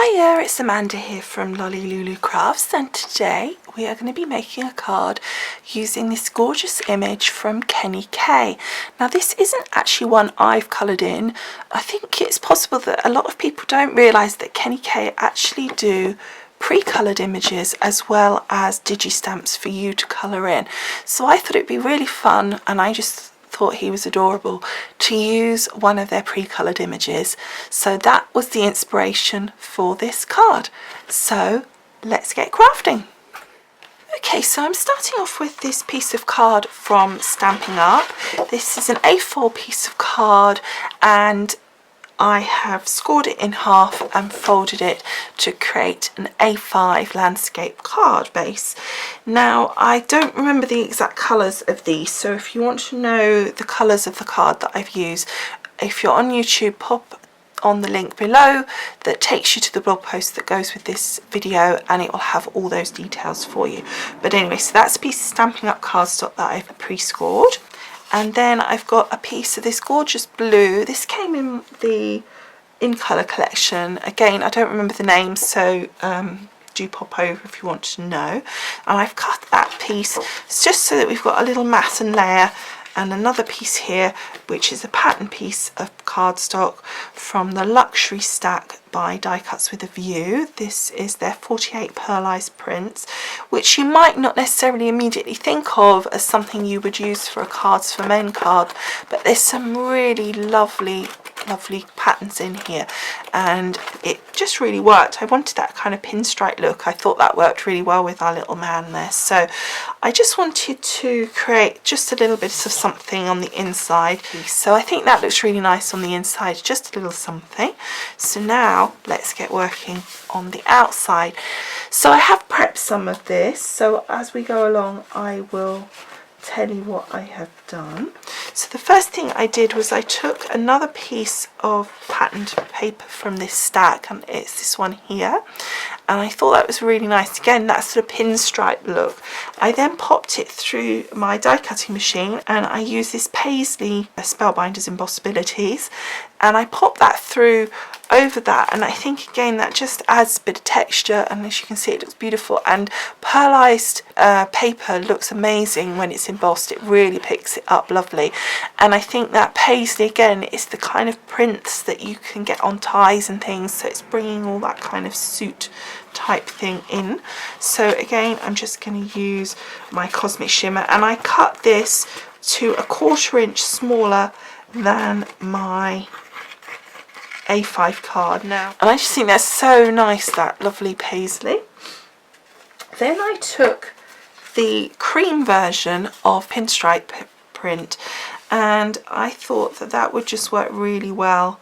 Hiya, it's Amanda here from Lolli Lulu Crafts, and today we are going to be making a card using this gorgeous image from Kenny K. Now this isn't actually one I've coloured in. I think it's possible that a lot of people don't realise that Kenny K actually do pre-coloured images as well as digi-stamps for you to colour in. So I thought it'd be really fun, and I just thought he was adorable, to use one of their pre-coloured images. So that was the inspiration for this card. So let's get crafting. Okay, so I'm starting off with this piece of card from Stampin' Up. This is an A4 piece of card, and I have scored it in half and folded it to create an A5 landscape card base. Now I don't remember the exact colours of these, so if you want to know the colours of the card that I've used, if you're on YouTube, pop on the link below that takes you to the blog post that goes with this video, and it will have all those details for you. But anyway, so that's a piece of Stampin' Up cardstock that I've pre-scored. And then I've got a piece of this gorgeous blue. This came in the In Colour collection. Again, I don't remember the name, so do pop over if you want to know. And I've cut that piece just so that we've got a little mat and layer, and another piece here which is a pattern piece of cardstock from the Luxury Stack by Die Cuts with a View. This is their 48 pearlized prints, which you might not necessarily immediately think of as something you would use for a Cards for Men card, but there's some really lovely patterns in here, and it just really worked. I wanted that kind of pinstripe look. I thought that worked really well with our little man there, so I just wanted to create just a little bit of something on the inside. So I think that looks really nice on the inside, just a little something. So now let's get working on the outside. So I have prepped some of this, so as we go along I will tell you what I have done. So the first thing I did was I took another piece of patterned paper from this stack, and it's this one here, and I thought that was really nice. Again, that sort of pinstripe look. I then popped it through my die cutting machine, and I used this Paisley Spellbinders Impossibilities, and I popped that through over that, and I think again that just adds a bit of texture, and as you can see it looks beautiful, and pearlized paper looks amazing when it's embossed. It really picks it up lovely, and I think that Paisley again is the kind of prints that you can get on ties and things, so it's bringing all that kind of suit type thing in. So again I'm just going to use my Cosmic Shimmer, and I cut this to 1/4 inch smaller than my A5 card now, and I just think that's so nice, that lovely Paisley. Then I took the cream version of pinstripe print, and I thought that that would just work really well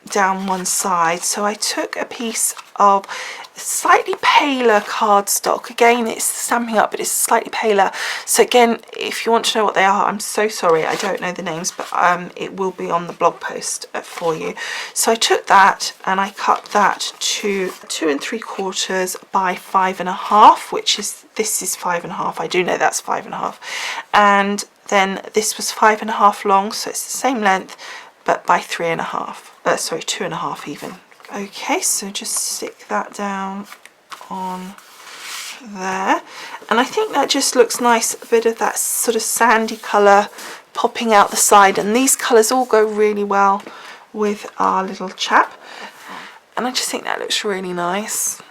down one side. So I took a piece of slightly paler cardstock. Again, it's Stampin' Up, but it's slightly paler. So again, if you want to know what they are, I'm so sorry, I don't know the names, but it will be on the blog post for you. So I took that and I cut that to 2 3/4 by 5.5, which is, this is 5.5. I do know that's 5.5, and then this was 5.5 long, so it's the same length, but by 3.5. Sorry, 2.5 even. Okay, so just stick that down on there, and I think that just looks nice, a bit of that sort of sandy colour popping out the side, and these colours all go really well with our little chap, and I just think that looks really nice.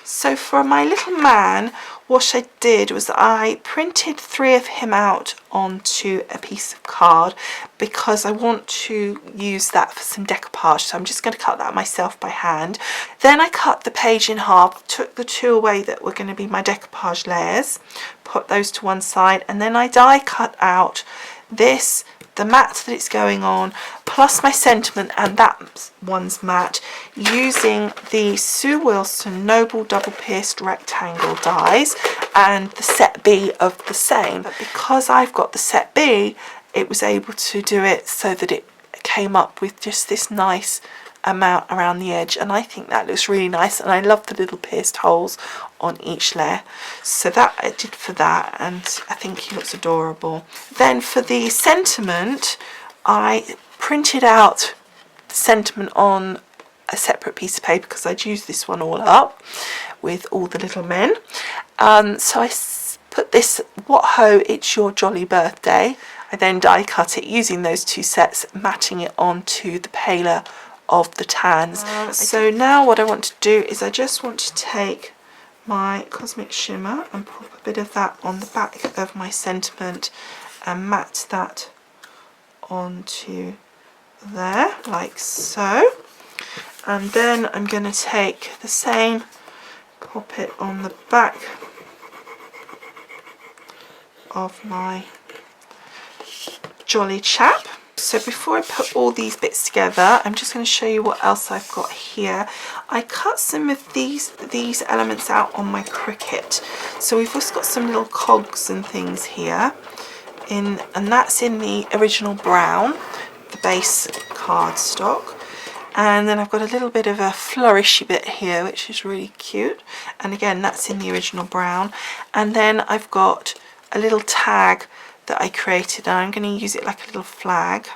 So for my little man, what I did was I printed 3 of him out onto a piece of card, because I want to use that for some decoupage, so I'm just going to cut that myself by hand. Then I cut the page in half, took the 2 away that were going to be my decoupage layers, put those to one side, and then I die cut out this, the mat that it's going on, plus my sentiment and that one's mat, using the Sue Wilson Noble double pierced rectangle dies and the set B of the same. But because I've got the set B, it was able to do it so that it came up with just this nice amount around the edge, and I think that looks really nice, and I love the little pierced holes on each layer. So that I did for that, and I think he looks adorable. Then for the sentiment, I printed out the sentiment on a separate piece of paper because I'd used this one all up with all the little men. So I put this "What Ho, It's Your Jolly Birthday." I then die cut it using those two sets, matching it onto the paler of the tans. So now what I want to do is I just want to take my Cosmic Shimmer and pop a bit of that on the back of my sentiment and mat that onto there, like so. And then I'm going to take the same, pop it on the back of my Jolly Chap. So before I put all these bits together, I'm just going to show you what else I've got here. I cut some of these elements out on my Cricut. So we've also got some little cogs and things here, and that's in the original brown, the base cardstock. And then I've got a little bit of a flourishy bit here, which is really cute. And again, that's in the original brown. And then I've got a little tag that I created, and I'm going to use it like a little flag.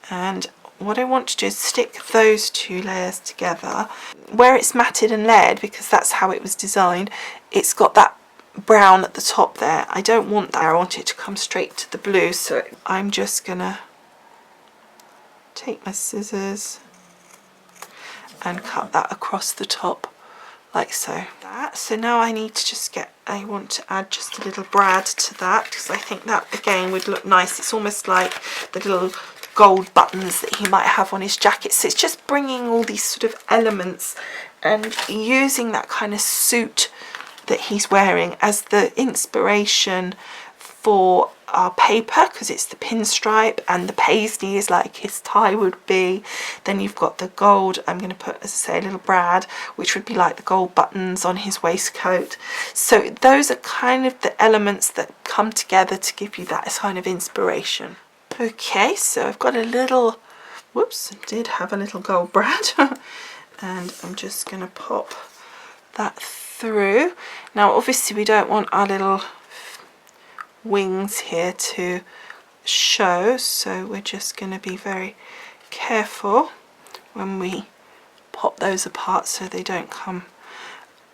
And what I want to do is stick those two layers together. Where it's matted and layered, because that's how it was designed, it's got that brown at the top there. I don't want that. I want it to come straight to the blue. So I'm just going to take my scissors and cut that across the top like so. So now I need to just I want to add just a little brad to that, because I think that again would look nice. It's almost like the little gold buttons that he might have on his jacket. So it's just bringing all these sort of elements and using that kind of suit that he's wearing as the inspiration for our paper, because it's the pinstripe, and the paisley is like his tie would be. Then you've got the gold. I'm going to put, as I say, a little brad, which would be like the gold buttons on his waistcoat. So those are kind of the elements that come together to give you that kind of inspiration. Okay, so I've got a little, whoops, I did have a little gold brad, and I'm just going to pop that through. Now obviously we don't want our little wings here to show, so we're just going to be very careful when we pop those apart so they don't come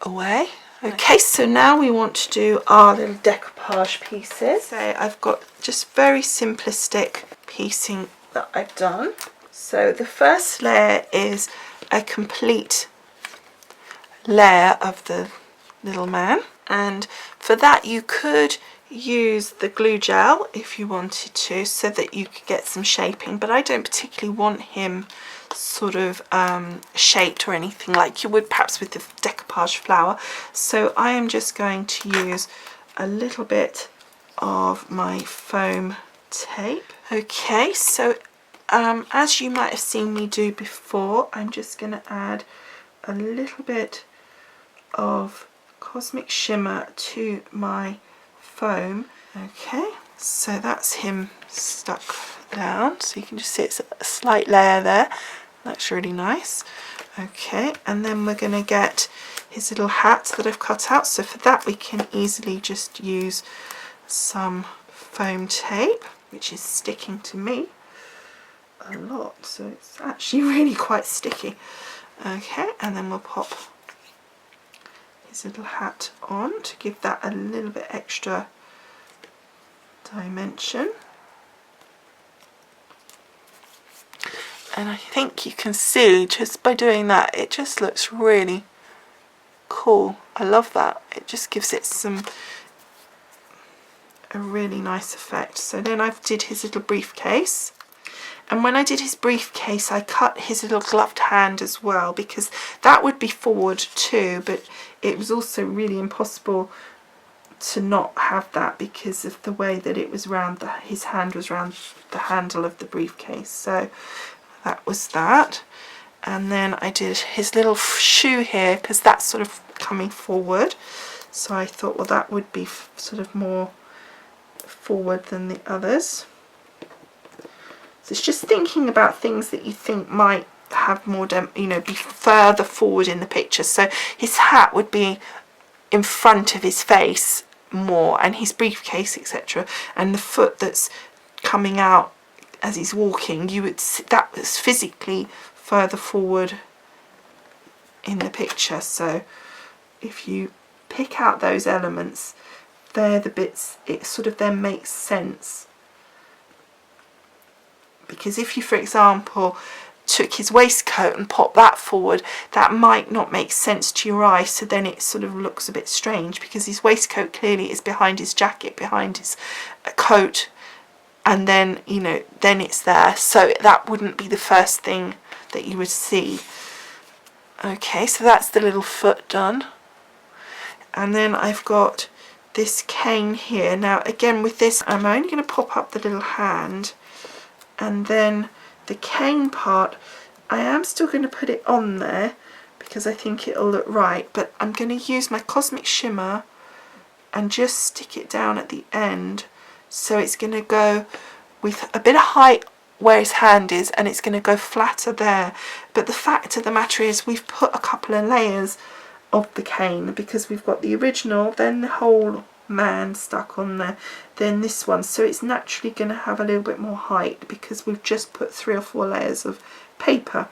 away. Okay, so now we want to do our little decoupage pieces. So I've got just very simplistic piecing that I've done. So the first layer is a complete layer of the little man, and for that you could use the glue gel if you wanted to, so that you could get some shaping, but I don't particularly want him sort of shaped or anything like you would perhaps with the decoupage flower. So I am just going to use a little bit of my foam tape. Okay, so as you might have seen me do before, I'm just going to add a little bit of Cosmic Shimmer to my foam. Okay, so that's him stuck down, so you can just see it's a slight layer there. That's really nice. Okay, and then we're going to get his little hat that I've cut out. So for that we can easily just use some foam tape, which is sticking to me a lot, so it's actually really quite sticky. Okay, and then we'll pop his little hat on to give that a little bit extra dimension. And I think you can see just by doing that, it just looks really cool. I love that. It just gives it a really nice effect. So then I did his little briefcase. And when I did his briefcase, I cut his little gloved hand as well, because that would be forward too, but it was also really impossible to not have that because of the way that it was round, his hand was round the handle of the briefcase. So that was that. And then I did his little shoe here, because that's sort of coming forward. So I thought, well, that would be sort of more forward than the others. So it's just thinking about things that you think might have more, you know, be further forward in the picture. So his hat would be in front of his face more, and his briefcase, etc. And the foot that's coming out as he's walking, you would see that was physically further forward in the picture. So if you pick out those elements, they're the bits it sort of then makes sense. Because if you, for example, took his waistcoat and popped that forward, that might not make sense to your eye, so then it sort of looks a bit strange, because his waistcoat clearly is behind his jacket, behind his coat, and then, you know, then it's there, so that wouldn't be the first thing that you would see. Okay, so that's the little foot done. And then I've got this cane here. Now again, with this, I'm only going to pop up the little hand, and then the cane part, I am still going to put it on there because I think it'll look right, but I'm going to use my Cosmic Shimmer and just stick it down at the end, so it's going to go with a bit of height where his hand is, and it's going to go flatter there. But the fact of the matter is, we've put a couple of layers of the cane, because we've got the original, then the whole man stuck on there, then this one, so it's naturally going to have a little bit more height because we've just put 3 or 4 layers of paper.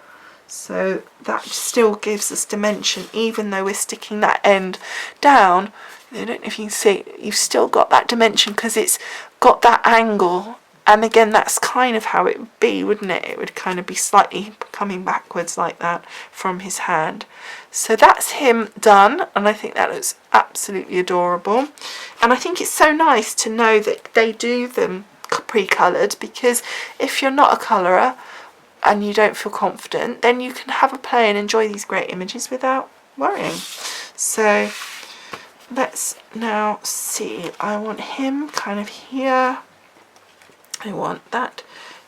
So that still gives us dimension, even though we're sticking that end down. I don't know if you can see, you've still got that dimension because it's got that angle. And again, that's kind of how it would be, wouldn't it? It would kind of be slightly coming backwards like that from his hand. So that's him done, and I think that looks absolutely adorable. And I think it's so nice to know that they do them pre-coloured, because if you're not a colourer and you don't feel confident, then you can have a play and enjoy these great images without worrying. So let's now see. I want him kind of here. I want that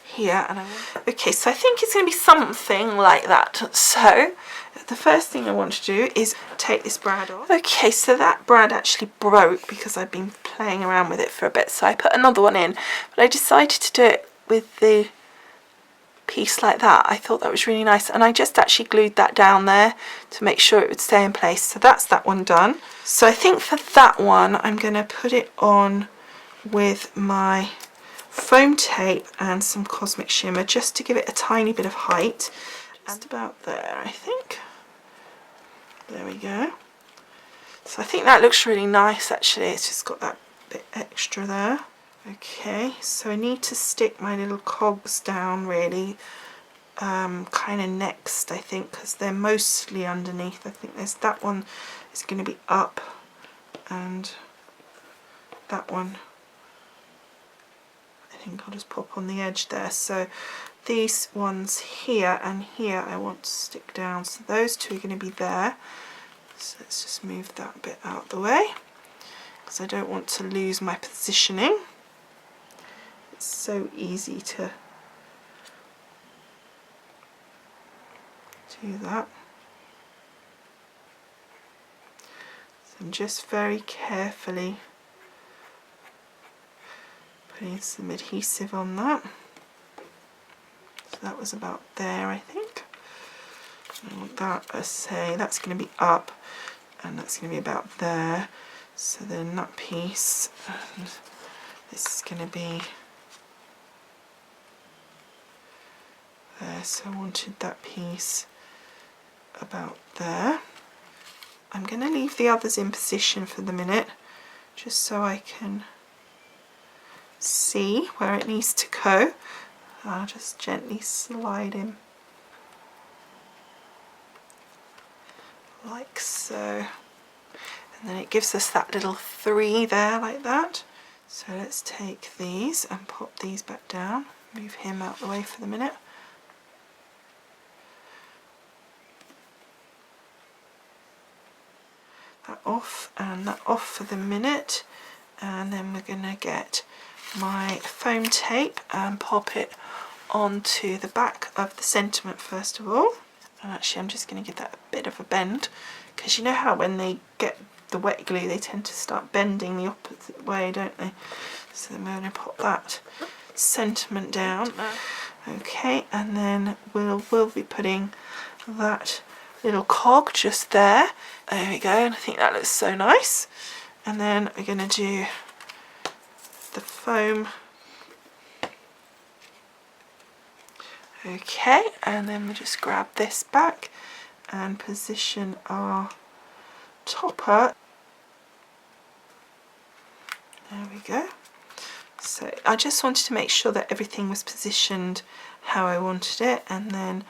here, and I want... Okay, so I think it's going to be something like that. So the first thing I want to do is take this brad off. Okay, so that brad actually broke because I've been playing around with it for a bit, so I put another one in, but I decided to do it with the piece like that. I thought that was really nice, and I just actually glued that down there to make sure it would stay in place. So that's that one done. So I think for that one, I'm going to put it on with my foam tape and some Cosmic Shimmer, just to give it a tiny bit of height. Just about there, I think. There we go. So I think that looks really nice actually. It's just got that bit extra there. Okay, so I need to stick my little cogs down really kind of next, I think, because they're mostly underneath. I think there's that one is going to be up, and that one I think I'll just pop on the edge there. So these ones here and here I want to stick down, so those two are going to be there. So let's just move that bit out of the way because I don't want to lose my positioning. It's so easy to do that. So I'm just very carefully putting some adhesive on that. So that was about there, I think. I want that, I say, that's going to be up, and that's going to be about there. So then that piece, and this is going to be there. So I wanted that piece about there. I'm going to leave the others in position for the minute, just so I can see where it needs to go. I'll just gently slide him like so, and then it gives us that little 3 there like that. So let's take these and pop these back down, move him out the way for the minute. That off and that off for the minute, and then we're going to get my foam tape and pop it onto the back of the sentiment first of all. And actually I'm just going to give that a bit of a bend, because you know how when they get the wet glue they tend to start bending the opposite way, don't they? So then we're going to pop that sentiment down. Okay, and then we'll be putting that little cog just there. There we go, and I think that looks so nice. And then we're going to do the foam. Okay, and then we'll just grab this back and position our topper. There we go. So I just wanted to make sure that everything was positioned how I wanted it, and then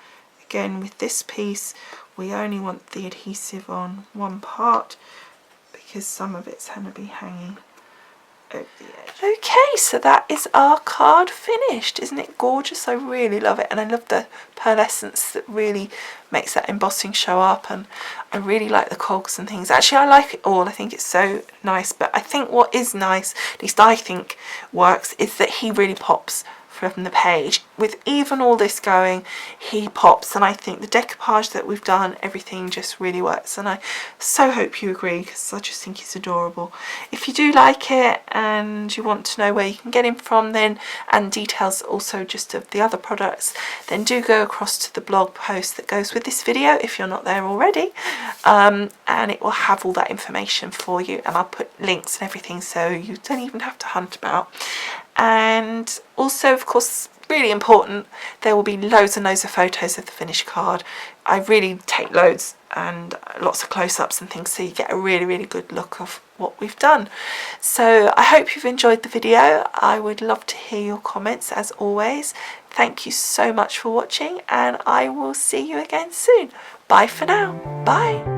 again with this piece we only want the adhesive on one part because some of it's going to be hanging over the edge. Okay, so that is our card finished. Isn't it gorgeous? I really love it, and I love the pearlescence that really makes that embossing show up, and I really like the cogs and things. Actually, I like it all. I think it's so nice, but I think what is nice, at least I think works, is that he really pops from the page. With even all this going, he pops, and I think the decoupage that we've done, everything just really works, and I so hope you agree because I just think he's adorable. If you do like it and you want to know where you can get him from then, and details also just of the other products, then do go across to the blog post that goes with this video if you're not there already, and it will have all that information for you, and I'll put links and everything so you don't even have to hunt about. And also, of course, really important, there will be loads and loads of photos of the finished card. I really take loads and lots of close-ups and things, so you get a really good look of what we've done. So I hope you've enjoyed the video. I would love to hear your comments as always. Thank you so much for watching, and I will see you again soon. Bye for now. Bye.